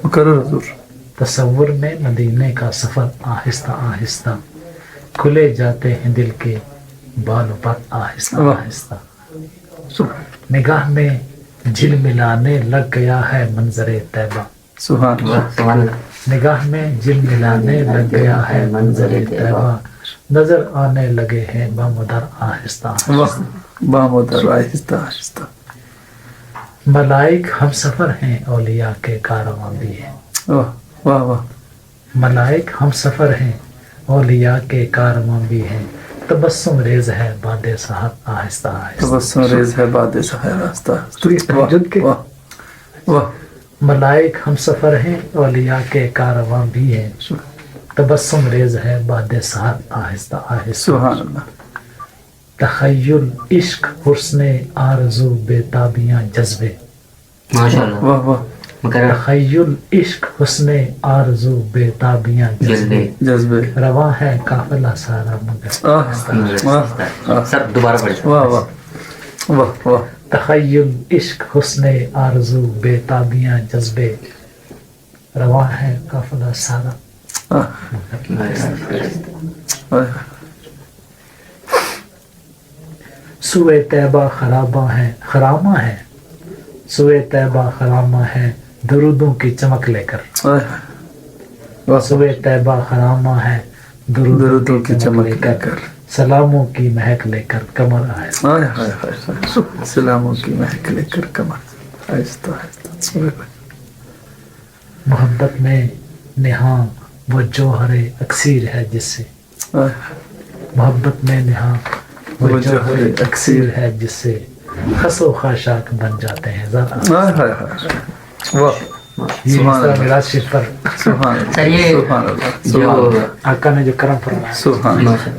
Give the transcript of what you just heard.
مقرر حضور. تصور میں مدینے کا سفر آہستہ آہستہ کھلے جاتے ہیں دل کے بال و پر آہستہ آہستہ. نگاہ میں جھل ملانے لگ گیا ہے منظر طیبہ. سبحان اللہ. نگاہ میں جھل ملانے لگ گیا ہے منظر طیبہ. نظر آنے لگے ہیں بامدر آہستہ آہستہ. بامدر آہستہ آہستہ. ملائک ہم سفر ہیں اولیاء کے کارواں بھی ہیں. واہ واہ واہ. ملائک ہم سفر ہیں اولیاء کے کارواں بھی ہیں. تبسم ریز ہے باد سحر آہستہ آہستہ. تبسم ریز ہے باد سحر آہستہ آہستہ. واہ واہ. ملائک ہم سفر ہیں اولیاء کے کارواں بھی ہیں. تبسم ریز ہے باد سحر آہستہ آہستہ. سبحان اللہ. تخیل عشق حسن آرزو بےتابیاں جذبے. ماشاءاللہ. واہ واہ. تخیل عشق حسن آرزو بےتابیاں جذبے. جذبے. رواں ہے قافلہ سارا مگر. سب دوبارہ پڑھ. واہ واہ واہ واہ. تخیل عشق حسن آرزو بےتابیاں جذبے. رواں ہے قافلہ سارا. سوئے طیبہ خرامہ ہے. سوئے طیبہ خرامہ ہے درودوں کی چمک لے کر. سوئے طیبہ خرامہ ہے درودوں کی چمک لے کر. سلاموں کی مہک لے کر کمر آئے. سلاموں کی مہک لے کر کمر آہستہ آہستہ. محبت میں نہاں وہ جوہر اکسیر ہے جس سے. محبت میں نہاں وہ جوہر اکسیر ہے جس سے خس و خاشاک بن جاتے ہیں ذرا. یہ میراج شریف پر سر یہ جو آقا نے جو کرم فرمایا. سبحان اللہ.